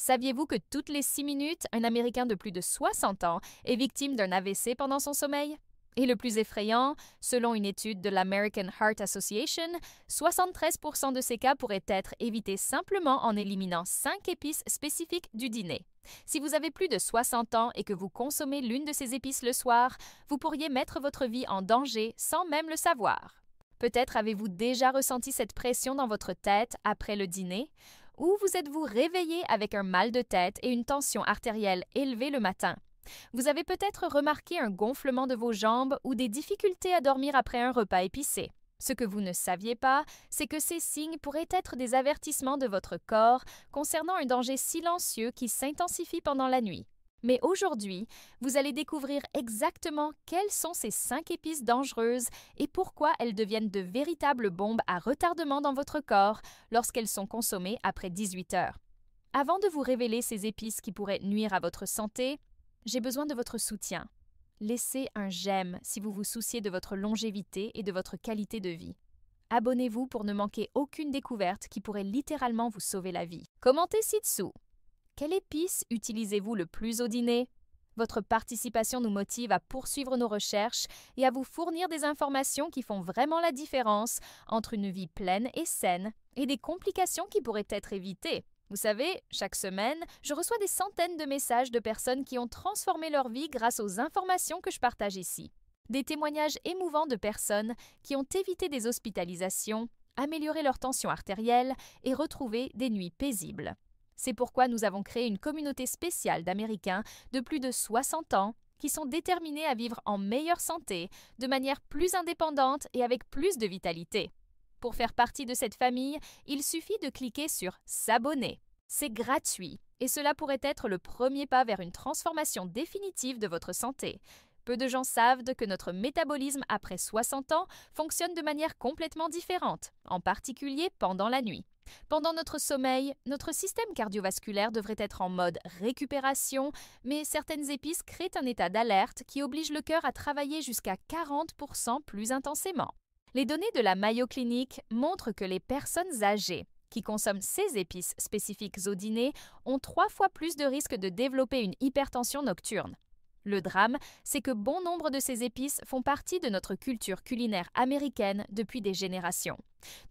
Saviez-vous que toutes les 6 minutes, un Américain de plus de 60 ans est victime d'un AVC pendant son sommeil? Et le plus effrayant, selon une étude de l'American Heart Association, 73% de ces cas pourraient être évités simplement en éliminant 5 épices spécifiques du dîner. Si vous avez plus de 60 ans et que vous consommez l'une de ces épices le soir, vous pourriez mettre votre vie en danger sans même le savoir. Peut-être avez-vous déjà ressenti cette pression dans votre tête après le dîner, ou vous êtes-vous réveillé avec un mal de tête et une tension artérielle élevée le matin? Vous avez peut-être remarqué un gonflement de vos jambes ou des difficultés à dormir après un repas épicé. Ce que vous ne saviez pas, c'est que ces signes pourraient être des avertissements de votre corps concernant un danger silencieux qui s'intensifie pendant la nuit. Mais aujourd'hui, vous allez découvrir exactement quelles sont ces 5 épices dangereuses et pourquoi elles deviennent de véritables bombes à retardement dans votre corps lorsqu'elles sont consommées après 18 heures. Avant de vous révéler ces épices qui pourraient nuire à votre santé, j'ai besoin de votre soutien. Laissez un j'aime si vous vous souciez de votre longévité et de votre qualité de vie. Abonnez-vous pour ne manquer aucune découverte qui pourrait littéralement vous sauver la vie. Commentez ci-dessous. Quelle épice utilisez-vous le plus au dîner? Votre participation nous motive à poursuivre nos recherches et à vous fournir des informations qui font vraiment la différence entre une vie pleine et saine et des complications qui pourraient être évitées. Vous savez, chaque semaine, je reçois des centaines de messages de personnes qui ont transformé leur vie grâce aux informations que je partage ici. Des témoignages émouvants de personnes qui ont évité des hospitalisations, amélioré leur tension artérielle et retrouvé des nuits paisibles. C'est pourquoi nous avons créé une communauté spéciale d'Américains de plus de 60 ans qui sont déterminés à vivre en meilleure santé, de manière plus indépendante et avec plus de vitalité. Pour faire partie de cette famille, il suffit de cliquer sur « S'abonner ». C'est gratuit et cela pourrait être le premier pas vers une transformation définitive de votre santé. Peu de gens savent que notre métabolisme après 60 ans fonctionne de manière complètement différente, en particulier pendant la nuit. Pendant notre sommeil, notre système cardiovasculaire devrait être en mode récupération, mais certaines épices créent un état d'alerte qui oblige le cœur à travailler jusqu'à 40% plus intensément. Les données de la Mayo Clinic montrent que les personnes âgées qui consomment ces épices spécifiques au dîner ont 3 fois plus de risques de développer une hypertension nocturne. Le drame, c'est que bon nombre de ces épices font partie de notre culture culinaire américaine depuis des générations.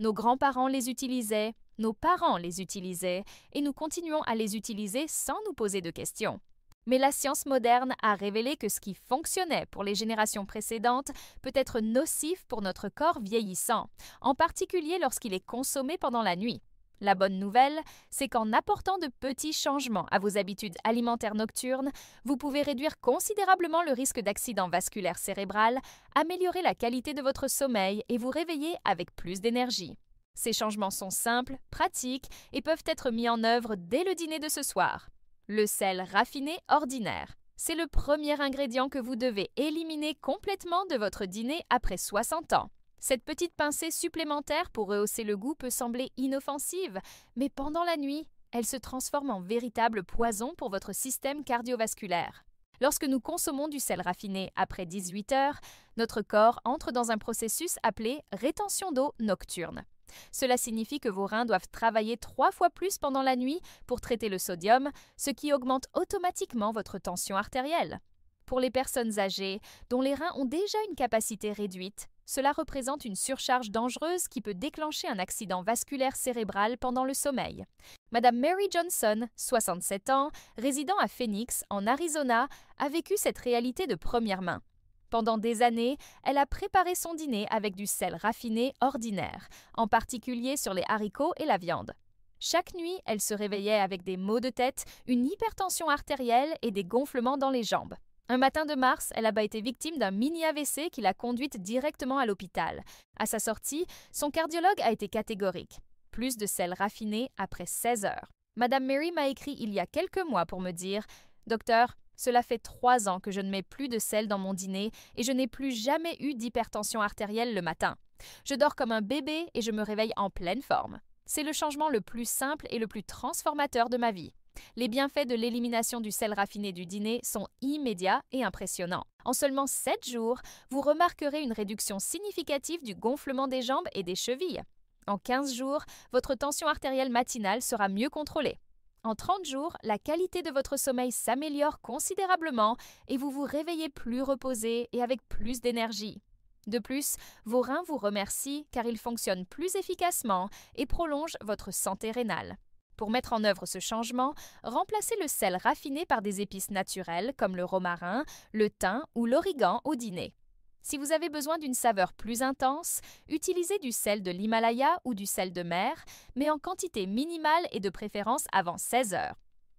Nos grands-parents les utilisaient, nos parents les utilisaient, et nous continuons à les utiliser sans nous poser de questions. Mais la science moderne a révélé que ce qui fonctionnait pour les générations précédentes peut être nocif pour notre corps vieillissant, en particulier lorsqu'il est consommé pendant la nuit. La bonne nouvelle, c'est qu'en apportant de petits changements à vos habitudes alimentaires nocturnes, vous pouvez réduire considérablement le risque d'accident vasculaire cérébral, améliorer la qualité de votre sommeil et vous réveiller avec plus d'énergie. Ces changements sont simples, pratiques et peuvent être mis en œuvre dès le dîner de ce soir. Le sel raffiné ordinaire. C'est le premier ingrédient que vous devez éliminer complètement de votre dîner après 60 ans. Cette petite pincée supplémentaire pour rehausser le goût peut sembler inoffensive, mais pendant la nuit, elle se transforme en véritable poison pour votre système cardiovasculaire. Lorsque nous consommons du sel raffiné après 18 heures, notre corps entre dans un processus appelé rétention d'eau nocturne. Cela signifie que vos reins doivent travailler 3 fois plus pendant la nuit pour traiter le sodium, ce qui augmente automatiquement votre tension artérielle. Pour les personnes âgées, dont les reins ont déjà une capacité réduite, cela représente une surcharge dangereuse qui peut déclencher un accident vasculaire cérébral pendant le sommeil. Madame Mary Johnson, 67 ans, résidant à Phoenix, en Arizona, a vécu cette réalité de première main. Pendant des années, elle a préparé son dîner avec du sel raffiné ordinaire, en particulier sur les haricots et la viande. Chaque nuit, elle se réveillait avec des maux de tête, une hypertension artérielle et des gonflements dans les jambes. Un matin de mars, elle a été victime d'un mini-AVC qui l'a conduite directement à l'hôpital. À sa sortie, son cardiologue a été catégorique. Plus de sel raffiné après 16 heures. Madame Mary m'a écrit il y a quelques mois pour me dire « Docteur, cela fait 3 ans que je ne mets plus de sel dans mon dîner et je n'ai plus jamais eu d'hypertension artérielle le matin. Je dors comme un bébé et je me réveille en pleine forme. C'est le changement le plus simple et le plus transformateur de ma vie. Les bienfaits de l'élimination du sel raffiné du dîner sont immédiats et impressionnants. En seulement 7 jours, vous remarquerez une réduction significative du gonflement des jambes et des chevilles. En 15 jours, votre tension artérielle matinale sera mieux contrôlée. En 30 jours, la qualité de votre sommeil s'améliore considérablement et vous vous réveillez plus reposé et avec plus d'énergie. De plus, vos reins vous remercient car ils fonctionnent plus efficacement et prolongent votre santé rénale. Pour mettre en œuvre ce changement, remplacez le sel raffiné par des épices naturelles comme le romarin, le thym ou l'origan au dîner. Si vous avez besoin d'une saveur plus intense, utilisez du sel de l'Himalaya ou du sel de mer, mais en quantité minimale et de préférence avant 16 heures.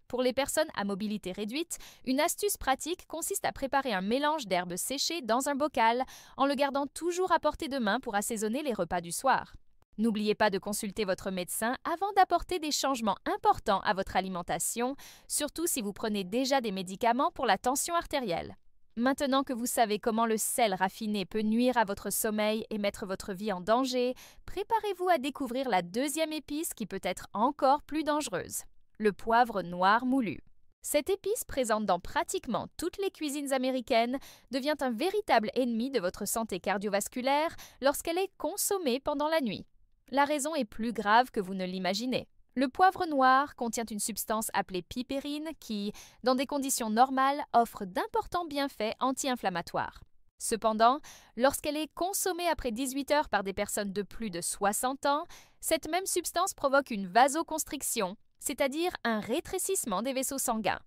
Pour les personnes à mobilité réduite, une astuce pratique consiste à préparer un mélange d'herbes séchées dans un bocal en le gardant toujours à portée de main pour assaisonner les repas du soir. N'oubliez pas de consulter votre médecin avant d'apporter des changements importants à votre alimentation, surtout si vous prenez déjà des médicaments pour la tension artérielle. Maintenant que vous savez comment le sel raffiné peut nuire à votre sommeil et mettre votre vie en danger, préparez-vous à découvrir la deuxième épice qui peut être encore plus dangereuse, le poivre noir moulu. Cette épice, présente dans pratiquement toutes les cuisines américaines, devient un véritable ennemi de votre santé cardiovasculaire lorsqu'elle est consommée pendant la nuit. La raison est plus grave que vous ne l'imaginez. Le poivre noir contient une substance appelée pipérine qui, dans des conditions normales, offre d'importants bienfaits anti-inflammatoires. Cependant, lorsqu'elle est consommée après 18 heures par des personnes de plus de 60 ans, cette même substance provoque une vasoconstriction, c'est-à-dire un rétrécissement des vaisseaux sanguins.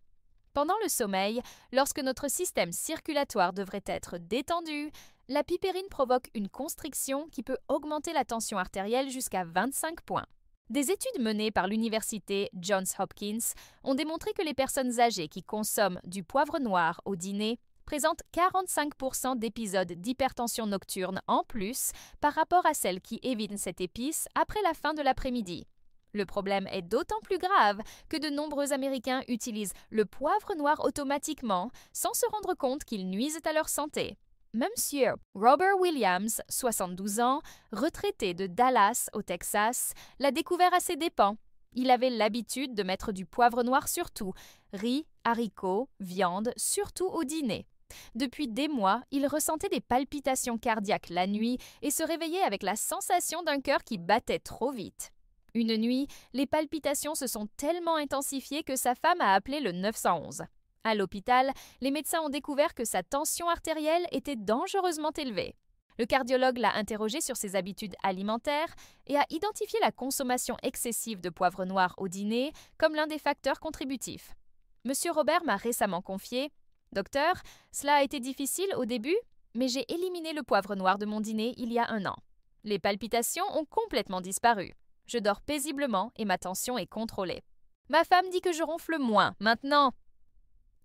Pendant le sommeil, lorsque notre système circulatoire devrait être détendu, la pipérine provoque une constriction qui peut augmenter la tension artérielle jusqu'à 25 points. Des études menées par l'université Johns Hopkins ont démontré que les personnes âgées qui consomment du poivre noir au dîner présentent 45% d'épisodes d'hypertension nocturne en plus par rapport à celles qui évitent cette épice après la fin de l'après-midi. Le problème est d'autant plus grave que de nombreux Américains utilisent le poivre noir automatiquement sans se rendre compte qu'il nuise à leur santé. Monsieur Robert Williams, 72 ans, retraité de Dallas au Texas, l'a découvert à ses dépens. Il avait l'habitude de mettre du poivre noir sur tout, riz, haricots, viande, surtout au dîner. Depuis des mois, il ressentait des palpitations cardiaques la nuit et se réveillait avec la sensation d'un cœur qui battait trop vite. Une nuit, les palpitations se sont tellement intensifiées que sa femme a appelé le 911. À l'hôpital, les médecins ont découvert que sa tension artérielle était dangereusement élevée. Le cardiologue l'a interrogé sur ses habitudes alimentaires et a identifié la consommation excessive de poivre noir au dîner comme l'un des facteurs contributifs. Monsieur Robert m'a récemment confié « Docteur, cela a été difficile au début, mais j'ai éliminé le poivre noir de mon dîner il y a 1 an. Les palpitations ont complètement disparu. Je dors paisiblement et ma tension est contrôlée. Ma femme dit que je ronfle moins maintenant. »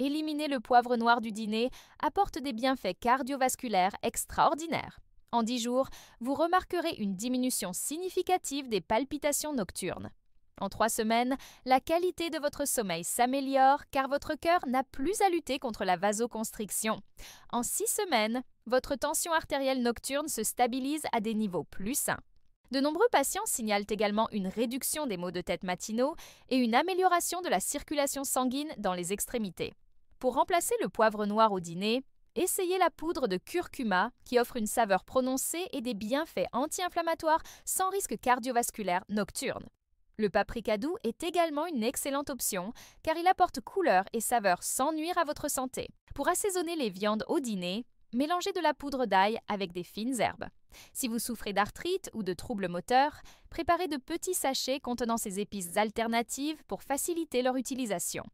Éliminer le poivre noir du dîner apporte des bienfaits cardiovasculaires extraordinaires. En 10 jours, vous remarquerez une diminution significative des palpitations nocturnes. En 3 semaines, la qualité de votre sommeil s'améliore car votre cœur n'a plus à lutter contre la vasoconstriction. En 6 semaines, votre tension artérielle nocturne se stabilise à des niveaux plus sains. De nombreux patients signalent également une réduction des maux de tête matinaux et une amélioration de la circulation sanguine dans les extrémités. Pour remplacer le poivre noir au dîner, essayez la poudre de curcuma qui offre une saveur prononcée et des bienfaits anti-inflammatoires sans risque cardiovasculaire nocturne. Le paprika doux est également une excellente option car il apporte couleur et saveur sans nuire à votre santé. Pour assaisonner les viandes au dîner, mélangez de la poudre d'ail avec des fines herbes. Si vous souffrez d'arthrite ou de troubles moteurs, préparez de petits sachets contenant ces épices alternatives pour faciliter leur utilisation.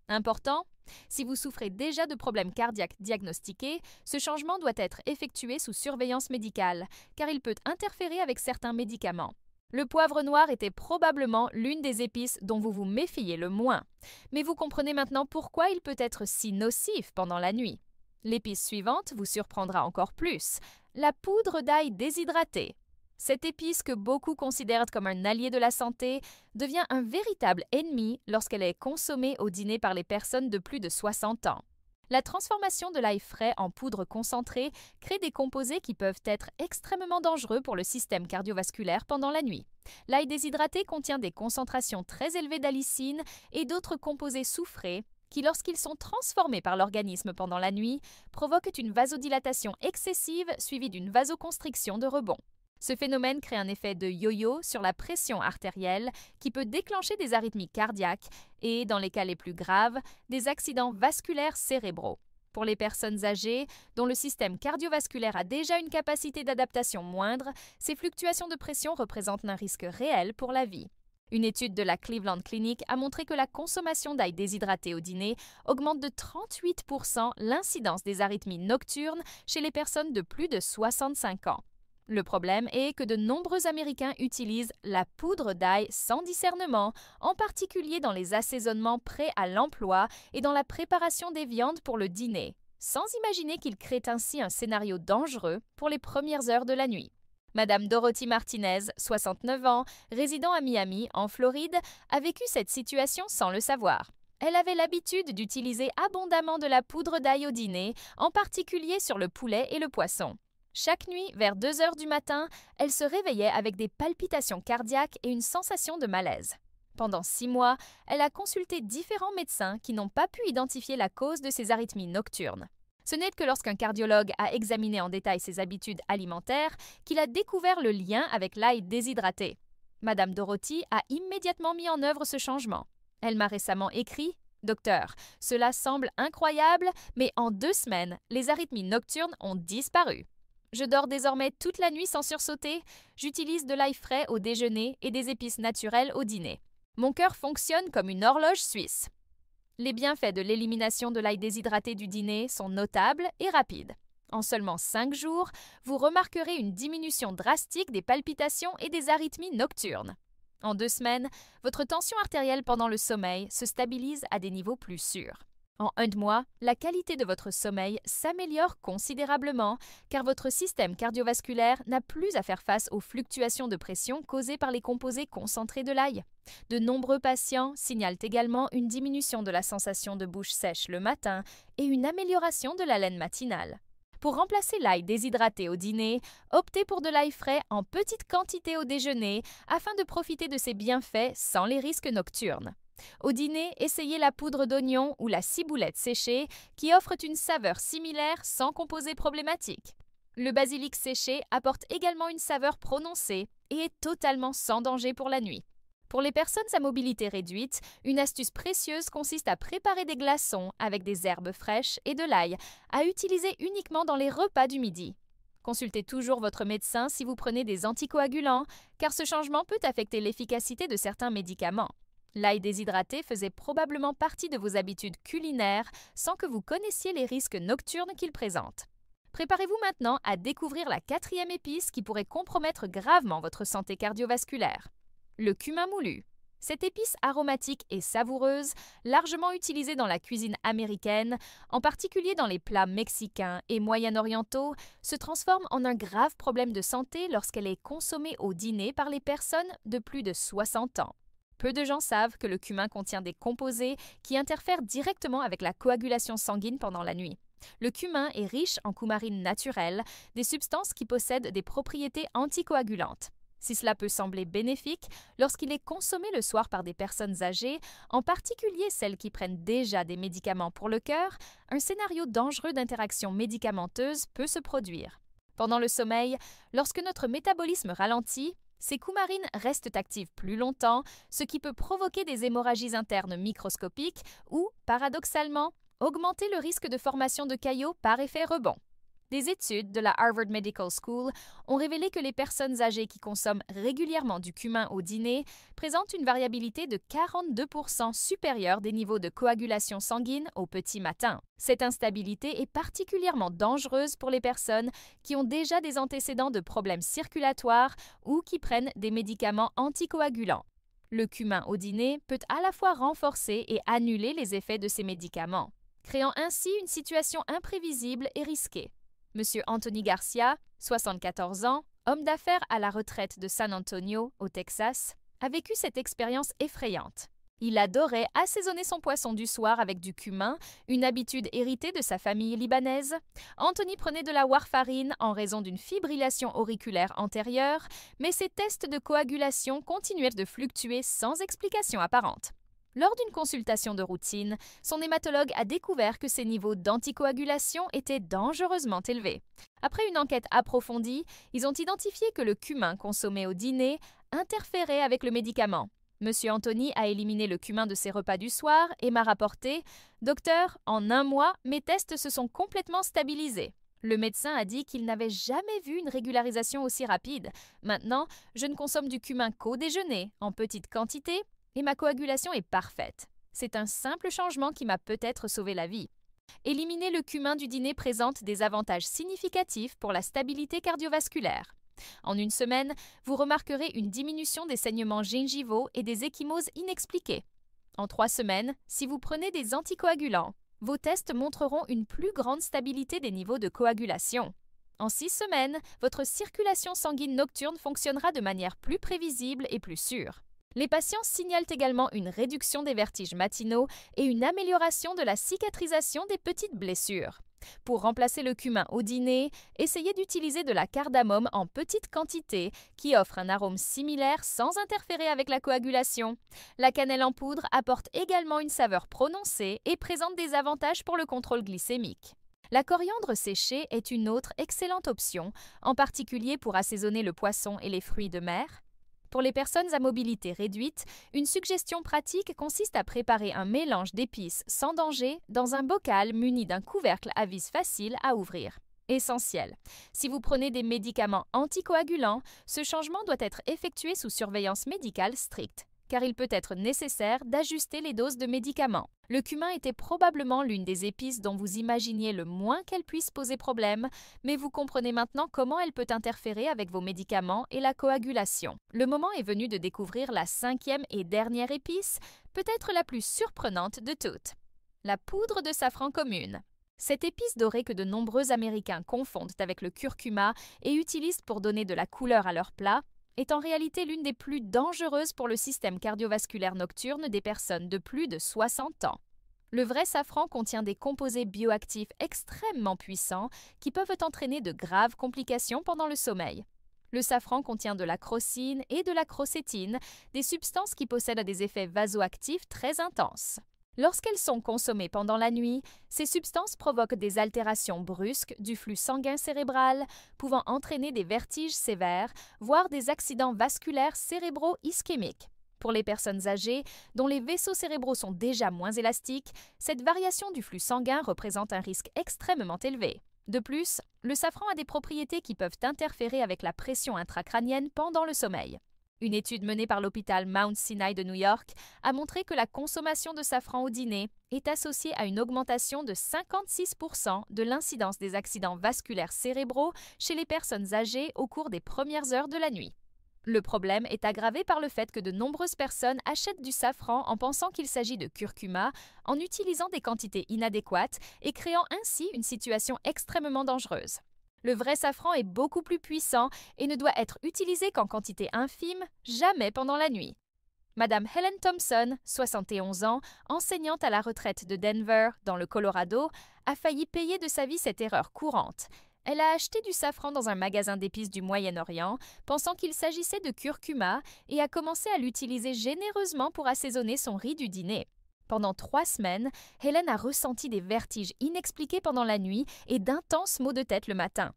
Important, si vous souffrez déjà de problèmes cardiaques diagnostiqués, ce changement doit être effectué sous surveillance médicale, car il peut interférer avec certains médicaments. Le poivre noir était probablement l'une des épices dont vous vous méfiez le moins, mais vous comprenez maintenant pourquoi il peut être si nocif pendant la nuit. L'épice suivante vous surprendra encore plus, la poudre d'ail déshydratée. Cette épice que beaucoup considèrent comme un allié de la santé devient un véritable ennemi lorsqu'elle est consommée au dîner par les personnes de plus de 60 ans. La transformation de l'ail frais en poudre concentrée crée des composés qui peuvent être extrêmement dangereux pour le système cardiovasculaire pendant la nuit. L'ail déshydraté contient des concentrations très élevées d'allicine et d'autres composés soufrés qui, lorsqu'ils sont transformés par l'organisme pendant la nuit, provoquent une vasodilatation excessive suivie d'une vasoconstriction de rebond. Ce phénomène crée un effet de yo-yo sur la pression artérielle qui peut déclencher des arythmies cardiaques et, dans les cas les plus graves, des accidents vasculaires cérébraux. Pour les personnes âgées, dont le système cardiovasculaire a déjà une capacité d'adaptation moindre, ces fluctuations de pression représentent un risque réel pour la vie. Une étude de la Cleveland Clinic a montré que la consommation d'ail déshydraté au dîner augmente de 38% l'incidence des arythmies nocturnes chez les personnes de plus de 65 ans. Le problème est que de nombreux Américains utilisent la poudre d'ail sans discernement, en particulier dans les assaisonnements prêts à l'emploi et dans la préparation des viandes pour le dîner, sans imaginer qu'ils créent ainsi un scénario dangereux pour les premières heures de la nuit. Madame Dorothy Martinez, 69 ans, résidant à Miami, en Floride, a vécu cette situation sans le savoir. Elle avait l'habitude d'utiliser abondamment de la poudre d'ail au dîner, en particulier sur le poulet et le poisson. Chaque nuit, vers 2 heures du matin, elle se réveillait avec des palpitations cardiaques et une sensation de malaise. Pendant 6 mois, elle a consulté différents médecins qui n'ont pas pu identifier la cause de ses arythmies nocturnes. Ce n'est que lorsqu'un cardiologue a examiné en détail ses habitudes alimentaires qu'il a découvert le lien avec l'ail déshydraté. Madame Dorothy a immédiatement mis en œuvre ce changement. Elle m'a récemment écrit « Docteur, cela semble incroyable, mais en 2 semaines, les arythmies nocturnes ont disparu. Je dors désormais toute la nuit sans sursauter. J'utilise de l'ail frais au déjeuner et des épices naturelles au dîner. Mon cœur fonctionne comme une horloge suisse. » Les bienfaits de l'élimination de l'ail déshydraté du dîner sont notables et rapides. En seulement 5 jours, vous remarquerez une diminution drastique des palpitations et des arythmies nocturnes. En 2 semaines, votre tension artérielle pendant le sommeil se stabilise à des niveaux plus sûrs. En 1 mois, la qualité de votre sommeil s'améliore considérablement car votre système cardiovasculaire n'a plus à faire face aux fluctuations de pression causées par les composés concentrés de l'ail. De nombreux patients signalent également une diminution de la sensation de bouche sèche le matin et une amélioration de l'haleine matinale. Pour remplacer l'ail déshydraté au dîner, optez pour de l'ail frais en petite quantité au déjeuner afin de profiter de ses bienfaits sans les risques nocturnes. Au dîner, essayez la poudre d'oignon ou la ciboulette séchée qui offrent une saveur similaire sans composés problématiques. Le basilic séché apporte également une saveur prononcée et est totalement sans danger pour la nuit. Pour les personnes à mobilité réduite, une astuce précieuse consiste à préparer des glaçons avec des herbes fraîches et de l'ail, à utiliser uniquement dans les repas du midi. Consultez toujours votre médecin si vous prenez des anticoagulants, car ce changement peut affecter l'efficacité de certains médicaments. L'ail déshydraté faisait probablement partie de vos habitudes culinaires sans que vous connaissiez les risques nocturnes qu'il présente. Préparez-vous maintenant à découvrir la 4e épice qui pourrait compromettre gravement votre santé cardiovasculaire. Le cumin moulu. Cette épice aromatique et savoureuse, largement utilisée dans la cuisine américaine, en particulier dans les plats mexicains et moyen-orientaux, se transforme en un grave problème de santé lorsqu'elle est consommée au dîner par les personnes de plus de 60 ans. Peu de gens savent que le cumin contient des composés qui interfèrent directement avec la coagulation sanguine pendant la nuit. Le cumin est riche en coumarine naturelle, des substances qui possèdent des propriétés anticoagulantes. Si cela peut sembler bénéfique, lorsqu'il est consommé le soir par des personnes âgées, en particulier celles qui prennent déjà des médicaments pour le cœur, un scénario dangereux d'interaction médicamenteuse peut se produire. Pendant le sommeil, lorsque notre métabolisme ralentit, ces coumarines restent actives plus longtemps, ce qui peut provoquer des hémorragies internes microscopiques ou, paradoxalement, augmenter le risque de formation de caillots par effet rebond. Des études de la Harvard Medical School ont révélé que les personnes âgées qui consomment régulièrement du cumin au dîner présentent une variabilité de 42% supérieure des niveaux de coagulation sanguine au petit matin. Cette instabilité est particulièrement dangereuse pour les personnes qui ont déjà des antécédents de problèmes circulatoires ou qui prennent des médicaments anticoagulants. Le cumin au dîner peut à la fois renforcer et annuler les effets de ces médicaments, créant ainsi une situation imprévisible et risquée. Monsieur Anthony Garcia, 74 ans, homme d'affaires à la retraite de San Antonio, au Texas, a vécu cette expérience effrayante. Il adorait assaisonner son poisson du soir avec du cumin, une habitude héritée de sa famille libanaise. Anthony prenait de la warfarine en raison d'une fibrillation auriculaire antérieure, mais ses tests de coagulation continuaient de fluctuer sans explication apparente. Lors d'une consultation de routine, son hématologue a découvert que ses niveaux d'anticoagulation étaient dangereusement élevés. Après une enquête approfondie, ils ont identifié que le cumin consommé au dîner interférait avec le médicament. Monsieur Anthony a éliminé le cumin de ses repas du soir et m'a rapporté « Docteur, en un mois, mes tests se sont complètement stabilisés. » Le médecin a dit qu'il n'avait jamais vu une régularisation aussi rapide. Maintenant, je ne consomme du cumin qu'au déjeuner, en petite quantité, et ma coagulation est parfaite. C'est un simple changement qui m'a peut-être sauvé la vie. Éliminer le cumin du dîner présente des avantages significatifs pour la stabilité cardiovasculaire. En une semaine, vous remarquerez une diminution des saignements gingivaux et des ecchymoses inexpliquées. En 3 semaines, si vous prenez des anticoagulants, vos tests montreront une plus grande stabilité des niveaux de coagulation. En 6 semaines, votre circulation sanguine nocturne fonctionnera de manière plus prévisible et plus sûre. Les patients signalent également une réduction des vertiges matinaux et une amélioration de la cicatrisation des petites blessures. Pour remplacer le cumin au dîner, essayez d'utiliser de la cardamome en petite quantité qui offre un arôme similaire sans interférer avec la coagulation. La cannelle en poudre apporte également une saveur prononcée et présente des avantages pour le contrôle glycémique. La coriandre séchée est une autre excellente option, en particulier pour assaisonner le poisson et les fruits de mer. Pour les personnes à mobilité réduite, une suggestion pratique consiste à préparer un mélange d'épices sans danger dans un bocal muni d'un couvercle à vis facile à ouvrir. Essentiel. Si vous prenez des médicaments anticoagulants, ce changement doit être effectué sous surveillance médicale stricte, car il peut être nécessaire d'ajuster les doses de médicaments. Le cumin était probablement l'une des épices dont vous imaginiez le moins qu'elle puisse poser problème, mais vous comprenez maintenant comment elle peut interférer avec vos médicaments et la coagulation. Le moment est venu de découvrir la 5e et dernière épice, peut-être la plus surprenante de toutes. La poudre de safran commune. Cette épice dorée que de nombreux Américains confondent avec le curcuma et utilisent pour donner de la couleur à leurs plats, est en réalité l'une des plus dangereuses pour le système cardiovasculaire nocturne des personnes de plus de 60 ans. Le vrai safran contient des composés bioactifs extrêmement puissants qui peuvent entraîner de graves complications pendant le sommeil. Le safran contient de la crocine et de la crocétine, des substances qui possèdent des effets vasoactifs très intenses. Lorsqu'elles sont consommées pendant la nuit, ces substances provoquent des altérations brusques du flux sanguin cérébral, pouvant entraîner des vertiges sévères, voire des accidents vasculaires cérébro-ischémiques. Pour les personnes âgées, dont les vaisseaux cérébraux sont déjà moins élastiques, cette variation du flux sanguin représente un risque extrêmement élevé. De plus, le safran a des propriétés qui peuvent interférer avec la pression intracrânienne pendant le sommeil. Une étude menée par l'hôpital Mount Sinai de New York a montré que la consommation de safran au dîner est associée à une augmentation de 56% de l'incidence des accidents vasculaires cérébraux chez les personnes âgées au cours des premières heures de la nuit. Le problème est aggravé par le fait que de nombreuses personnes achètent du safran en pensant qu'il s'agit de curcuma, en utilisant des quantités inadéquates et créant ainsi une situation extrêmement dangereuse. Le vrai safran est beaucoup plus puissant et ne doit être utilisé qu'en quantité infime, jamais pendant la nuit. Madame Helen Thompson, 71 ans, enseignante à la retraite de Denver, dans le Colorado, a failli payer de sa vie cette erreur courante. Elle a acheté du safran dans un magasin d'épices du Moyen-Orient, pensant qu'il s'agissait de curcuma, et a commencé à l'utiliser généreusement pour assaisonner son riz du dîner. Pendant 3 semaines, Helen a ressenti des vertiges inexpliqués pendant la nuit et d'intenses maux de tête le matin.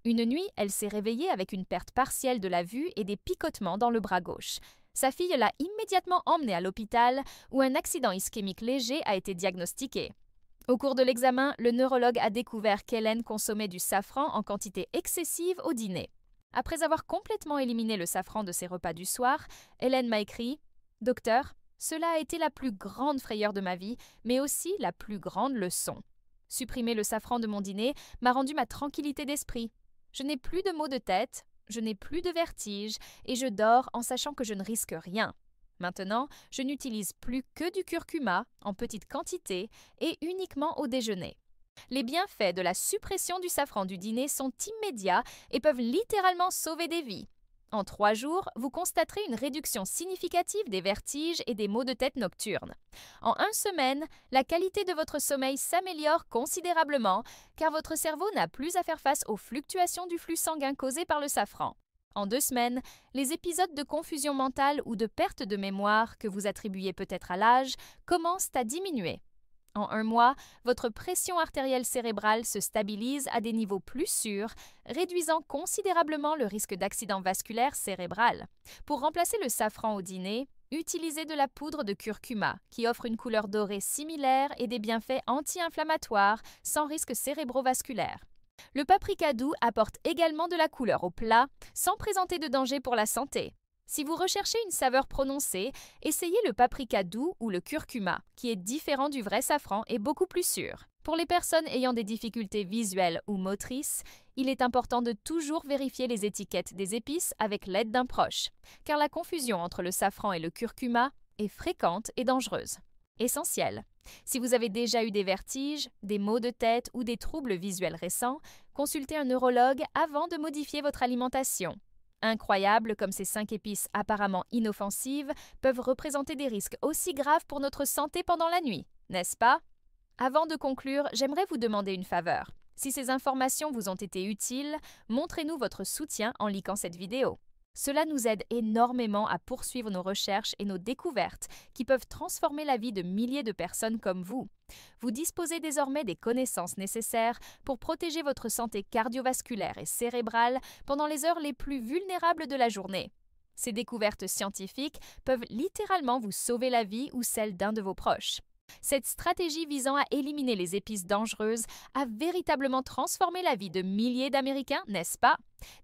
Une nuit, elle s'est réveillée avec une perte partielle de la vue et des picotements dans le bras gauche. Sa fille l'a immédiatement emmenée à l'hôpital où un accident ischémique léger a été diagnostiqué. Au cours de l'examen, le neurologue a découvert qu'Helen consommait du safran en quantité excessive au dîner. Après avoir complètement éliminé le safran de ses repas du soir, Helen m'a écrit « Docteur, cela a été la plus grande frayeur de ma vie, mais aussi la plus grande leçon. Supprimer le safran de mon dîner m'a rendu ma tranquillité d'esprit. Je n'ai plus de maux de tête, je n'ai plus de vertige et je dors en sachant que je ne risque rien. Maintenant, je n'utilise plus que du curcuma en petite quantité et uniquement au déjeuner. Les bienfaits de la suppression du safran du dîner sont immédiats et peuvent littéralement sauver des vies. En 3 jours, vous constaterez une réduction significative des vertiges et des maux de tête nocturnes. En 1 semaine, la qualité de votre sommeil s'améliore considérablement car votre cerveau n'a plus à faire face aux fluctuations du flux sanguin causées par le safran. En 2 semaines, les épisodes de confusion mentale ou de perte de mémoire que vous attribuez peut-être à l'âge commencent à diminuer. En 1 mois, votre pression artérielle cérébrale se stabilise à des niveaux plus sûrs, réduisant considérablement le risque d'accident vasculaire cérébral. Pour remplacer le safran au dîner, utilisez de la poudre de curcuma, qui offre une couleur dorée similaire et des bienfaits anti-inflammatoires sans risque cérébrovasculaire. Le paprika doux apporte également de la couleur au plat, sans présenter de danger pour la santé. Si vous recherchez une saveur prononcée, essayez le paprika doux ou le curcuma, qui est différent du vrai safran et beaucoup plus sûr. Pour les personnes ayant des difficultés visuelles ou motrices, il est important de toujours vérifier les étiquettes des épices avec l'aide d'un proche, car la confusion entre le safran et le curcuma est fréquente et dangereuse. Essentiel. Si vous avez déjà eu des vertiges, des maux de tête ou des troubles visuels récents, consultez un neurologue avant de modifier votre alimentation. Incroyables comme ces 5 épices apparemment inoffensives peuvent représenter des risques aussi graves pour notre santé pendant la nuit, n'est-ce pas? Avant de conclure, j'aimerais vous demander une faveur. Si ces informations vous ont été utiles, montrez-nous votre soutien en likant cette vidéo. Cela nous aide énormément à poursuivre nos recherches et nos découvertes qui peuvent transformer la vie de milliers de personnes comme vous. Vous disposez désormais des connaissances nécessaires pour protéger votre santé cardiovasculaire et cérébrale pendant les heures les plus vulnérables de la journée. Ces découvertes scientifiques peuvent littéralement vous sauver la vie ou celle d'un de vos proches. Cette stratégie visant à éliminer les épices dangereuses a véritablement transformé la vie de milliers d'Américains, n'est-ce pas?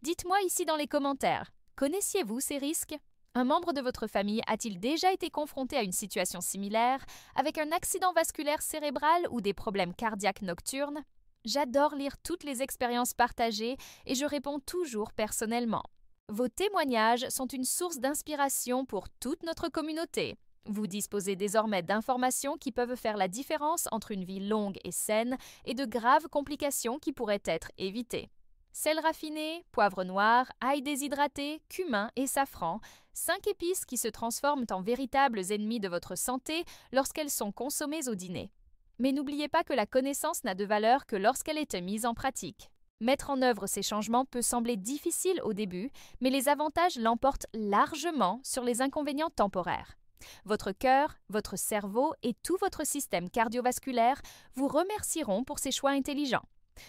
Dites-moi ici dans les commentaires. Connaissiez-vous ces risques? Un membre de votre famille a-t-il déjà été confronté à une situation similaire, avec un accident vasculaire cérébral ou des problèmes cardiaques nocturnes? J'adore lire toutes les expériences partagées et je réponds toujours personnellement. Vos témoignages sont une source d'inspiration pour toute notre communauté. Vous disposez désormais d'informations qui peuvent faire la différence entre une vie longue et saine et de graves complications qui pourraient être évitées. Sel raffiné, poivre noir, ail déshydraté, cumin et safran, 5 épices qui se transforment en véritables ennemis de votre santé lorsqu'elles sont consommées au dîner. Mais n'oubliez pas que la connaissance n'a de valeur que lorsqu'elle est mise en pratique. Mettre en œuvre ces changements peut sembler difficile au début, mais les avantages l'emportent largement sur les inconvénients temporaires. Votre cœur, votre cerveau et tout votre système cardiovasculaire vous remercieront pour ces choix intelligents.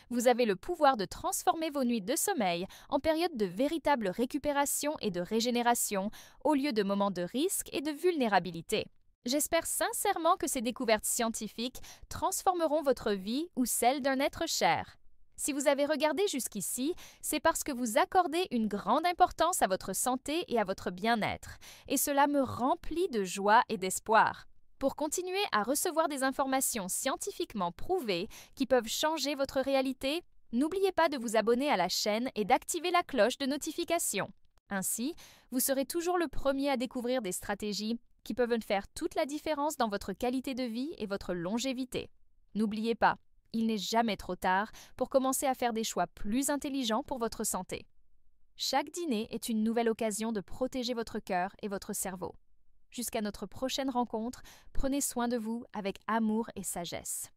Vous avez le pouvoir de transformer vos nuits de sommeil en périodes de véritable récupération et de régénération, au lieu de moments de risque et de vulnérabilité. J'espère sincèrement que ces découvertes scientifiques transformeront votre vie ou celle d'un être cher. Si vous avez regardé jusqu'ici, c'est parce que vous accordez une grande importance à votre santé et à votre bien-être, et cela me remplit de joie et d'espoir. Pour continuer à recevoir des informations scientifiquement prouvées qui peuvent changer votre réalité, n'oubliez pas de vous abonner à la chaîne et d'activer la cloche de notification. Ainsi, vous serez toujours le premier à découvrir des stratégies qui peuvent faire toute la différence dans votre qualité de vie et votre longévité. N'oubliez pas, il n'est jamais trop tard pour commencer à faire des choix plus intelligents pour votre santé. Chaque dîner est une nouvelle occasion de protéger votre cœur et votre cerveau. Jusqu'à notre prochaine rencontre, prenez soin de vous avec amour et sagesse.